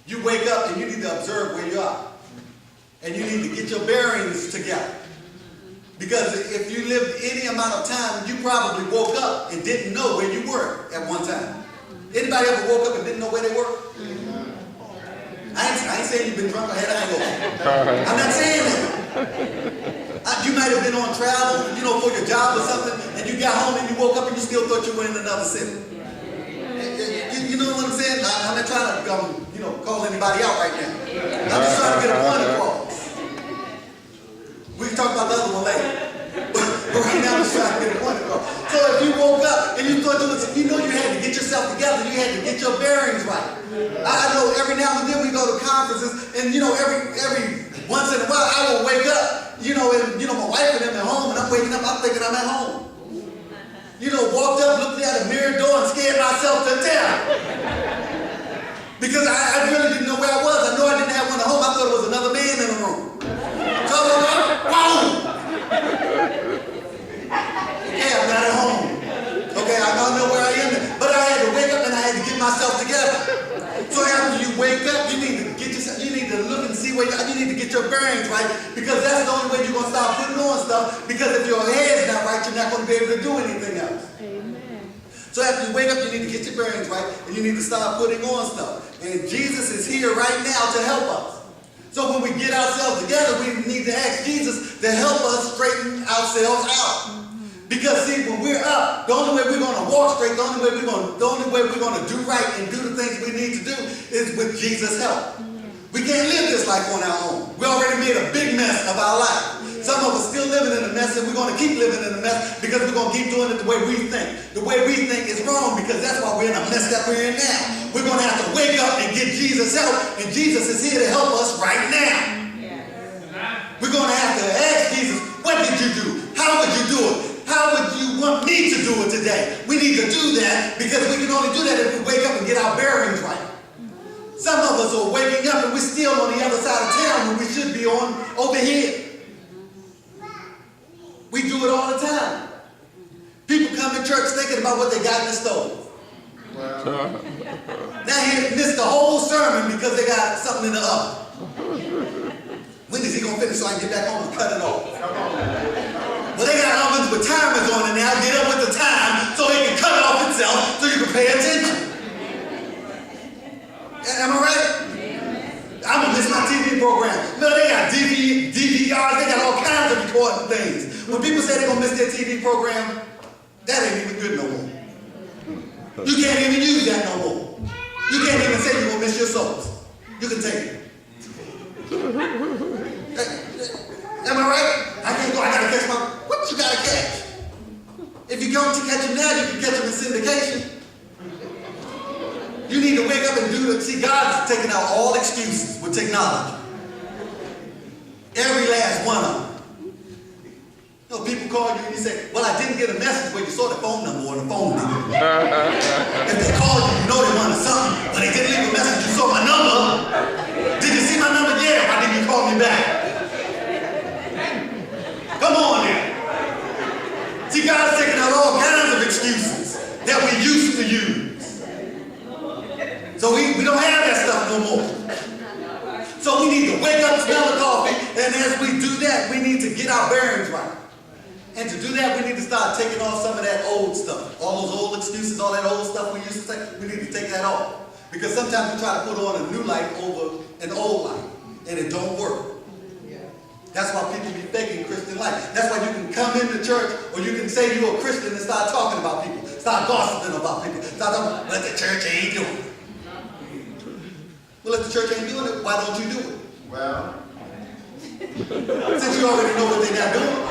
you wake up and you need to observe where you are. And you need to get your bearings together. Because if you lived any amount of time, you probably woke up and didn't know where you were at one time. Anybody ever woke up and didn't know where they were? I ain't saying you've been drunk or had a hangover. I'm not saying that. You might have been on travel, for your job or something, and you got home and you woke up and you still thought you were in another city. You know what I'm saying? I'm not trying to, call anybody out right now. I'm just trying to get a point across. We can talk about the other one later. But right now, I'm just trying to get a point across. So if you woke up and you thought you had to get yourself together, you had to get your bearings right. I know every now and then we go to conferences, and every once in a while I will wake up, and my wife and them at home, and I'm waking up, I'm thinking I'm at home. Walked up, looked at a mirror door, and scared myself to death. Because I really didn't know where I was. I know I didn't have one at home. I thought it was another man in the room. So I was like, boom! Okay, I'm not at home. Okay, I don't know where I am. But I had to wake up and I had to get myself together. So after you wake up, you need to get yourself, you need to look and see where you need to get your bearings right, because that's the only way you're going to start putting on stuff, because if your head's not right, you're not going to be able to do anything else. Amen. So after you wake up, you need to get your bearings right, and you need to start putting on stuff. And Jesus is here right now to help us. So when we get ourselves together, we need to ask Jesus to help us straighten ourselves out. Because see, when we're up, the only way we're going to walk straight, the only way we're going to do right and do the things we need to do is with Jesus' help. We can't live this life on our own. We already made a big mess of our life. Some of us still living in a mess, and we're going to keep living in a mess because we're going to keep doing it the way we think. The way we think is wrong, because that's why we're in a mess that we're in now. We're going to have to wake up and get Jesus' help, and Jesus is here to help us right now. We're going to have to ask Jesus, what did you do? How would you do it? How would you want me to do it today? We need to do that, because we can only do that if we wake up and get our bearings right. Some of us are waking up and we're still on the other side of town when we should be on over here. We do it all the time. People come to church thinking about what they got in the stove. Wow. Now he missed the whole sermon because they got something in the oven. When is he going to finish so I can get back home and cut it off? Well, they got ovens with timers on it now. Get up with the time so it can cut off itself so you can pay attention. Am I right? I'm going to miss my TV program. No, they got DVRs. They got all kinds of important things. When people say they're going to miss their TV program, that ain't even good no more. You can't even use that no more. You can't even say you're going to miss your souls. You can take it. Am I right? I can't go. I got to catch my... What you got to catch? If you don't catch them now, you can catch them in syndication. You need to wake up and do it. See, God's taking out all excuses with technology. Every last one of them. People call you and you say, well, I didn't get a message where you saw the phone number or the phone number. If they called you, you know they wanted something, but they didn't leave a message, you saw my number. Did you see my number? Yeah. Why didn't you call me back? Come on now. See, God's taking out all kinds of excuses that we used to use. So we don't have that stuff no more. So we need to wake up, smell the coffee, and as we do that, we need to get our bearings right. And to do that, we need to start taking off some of that old stuff. All those old excuses, all that old stuff we used to say, we need to take that off. Because sometimes we try to put on a new life over an old life, and it don't work. That's why people be faking Christian life. That's why you can come into church, or you can say you're a Christian and start talking about people. Start gossiping about people. Start talking about what the church ain't doing. Well, if the church ain't doing it, why don't you do it? Well, since you already know what they're not doing.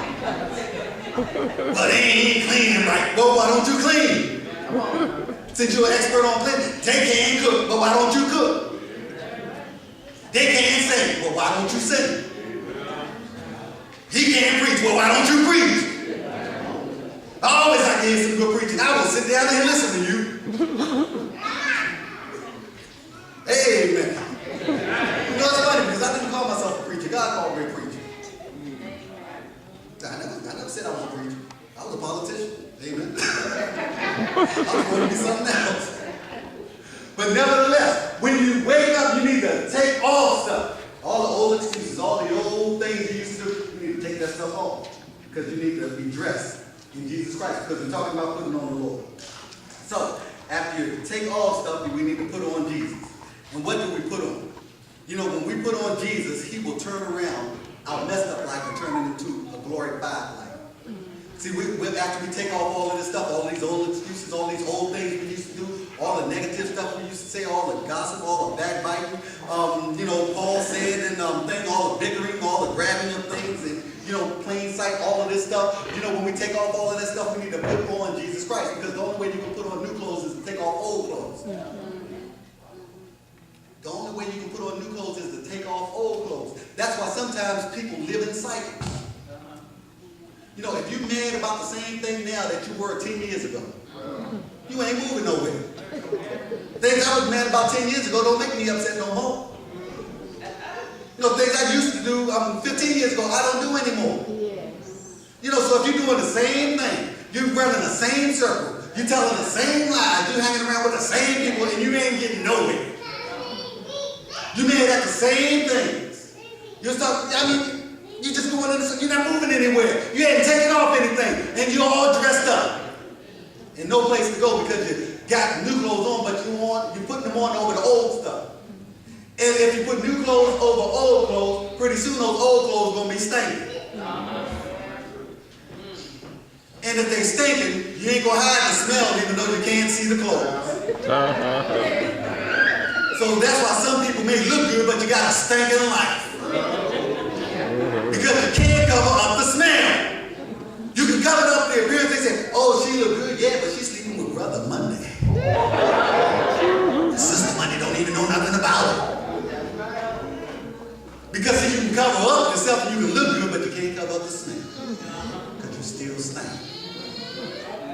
But they ain't cleaning right. Well, why don't you clean? Since you're an expert on cleaning, they can't cook. But why don't you cook? They can't sing. Well, why don't you sing? He can't preach. Well, why don't you preach? I always like to hear some good preaching. I will sit down and listen to you. Amen. You know, it's funny because I didn't call myself a preacher. God called me a preacher. I never said I was a preacher. I was a politician. Amen. I was going to be something else. But nevertheless, when you wake up, you need to to take off stuff. All the old excuses, all the old things you used to do, you need to take that stuff off. Because you need to be dressed in Jesus Christ. Because we're talking about putting on the Lord. So, after you take off stuff, we need to put on Jesus. And what do we put on? You know, when we put on Jesus, he will turn around our messed up life and turn it into a glorified life. See, after we take off all of this stuff, all these old excuses, all these old things we used to do, all the negative stuff we used to say, all the gossip, all the backbiting, you know, Paul said, and all the bickering, all the grabbing of things, and, you know, plain sight, all of this stuff. You know, when we take off all of that stuff, we need to put on Jesus Christ, because the only way you can put on new clothes is to take off old clothes. The only way you can put on new clothes is to take off old clothes. That's why sometimes people live in cycles. You know, if you're mad about the same thing now that you were 10 years ago, you ain't moving nowhere. Things I was mad about 10 years ago don't make me upset no more. You know, things I used to do 15 years ago, I don't do anymore. Yes. You know, so if you're doing the same thing, you're running the same circle, you're telling the same lies, you're hanging around with the same people, and you ain't getting nowhere. You're mad at the same things. You're just going in, you're not moving anywhere. You ain't taking off anything, and you're all dressed up. And no place to go because you got new clothes on, but you're putting them on over the old stuff. And if you put new clothes over old clothes, pretty soon those old clothes are going to be stinking. And if they stinking, you ain't going to hide the smell even though you can't see the clothes. So that's why some people may look good, but you got a stinking life. Because you can't cover up the smell. You can cover up the appearance. They say, oh, she look good, yeah, but she's sleeping with Brother Monday. Sister Monday don't even know nothing about it. Because you can cover up yourself and you can look good, but you can't cover up the smell. Because you still stink.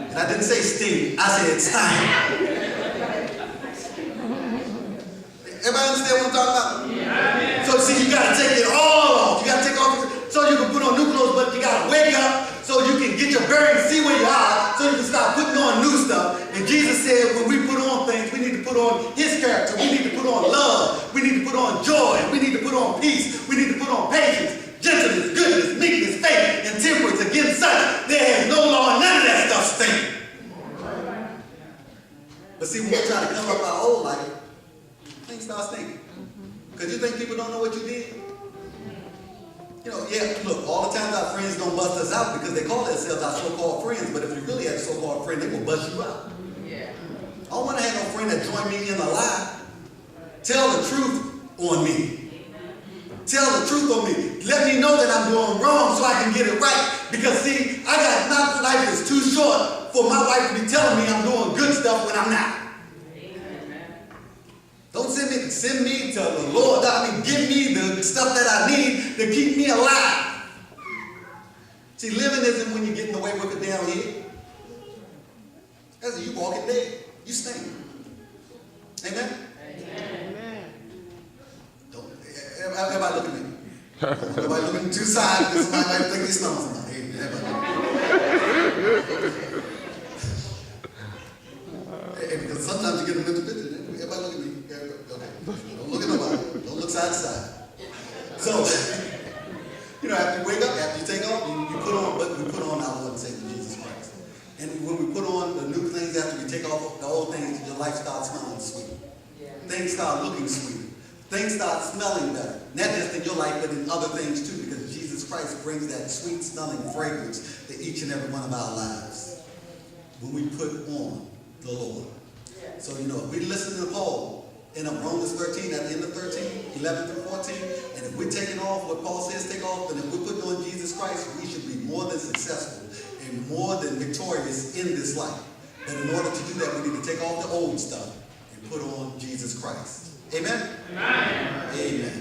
And I didn't say stink, I said stink. Everybody understand what I'm talking about? Yeah. So see, you got to take it all off. You got to take off, so you can put on new clothes, but you got to wake up so you can get your bearings, see where you are, so you can start putting on new stuff. And Jesus said when we put on things, we need to put on his character. We need to put on love. We need to put on joy. We need to put on peace. We need to put on patience, gentleness, goodness, meekness, faith, and temperance. Against such, there is no law, none of that stuff stinks. But see, when we try to come up our old life, things start stinking. Because you think people don't know what you did? You know, yeah, look, all the times our friends don't bust us out because they call themselves our so-called friends, but if you really had a so-called friend, they will bust you out. Yeah. I don't want to have no friend that join me in a lie. Tell the truth on me. Tell the truth on me. Let me know that I'm doing wrong so I can get it right. Because see, my life is too short for my wife to be telling me I'm doing good stuff when I'm not. Don't send me to the Lord. Give me the stuff that I need to keep me alive. See, living isn't when you're getting away with it down here. That's you walking dead. You stink. Amen? Amen. Everybody look at me. Everybody looking to two sides because somebody might think they smell something. Hey, because sometimes you get a mental picture. Everybody look at me. Okay. Don't look at nobody. Don't look side to side. So, you know, after you wake up, after you take off, we put on our Lord and Savior Jesus Christ. And when we put on the new things after we take off the old things, your life starts smelling sweet. Yeah. Things start looking sweet. Things start smelling better. Not just in your life, but in other things too, because Jesus Christ brings that sweet smelling fragrance to each and every one of our lives when we put on the Lord. So, you know, if we listen to Paul in Romans 13, at the end of 13, 11 through 14, and if we're taking off what Paul says take off, then if we're putting on Jesus Christ, we should be more than successful and more than victorious in this life. But in order to do that, we need to take off the old stuff and put on Jesus Christ. Amen? Amen. Amen.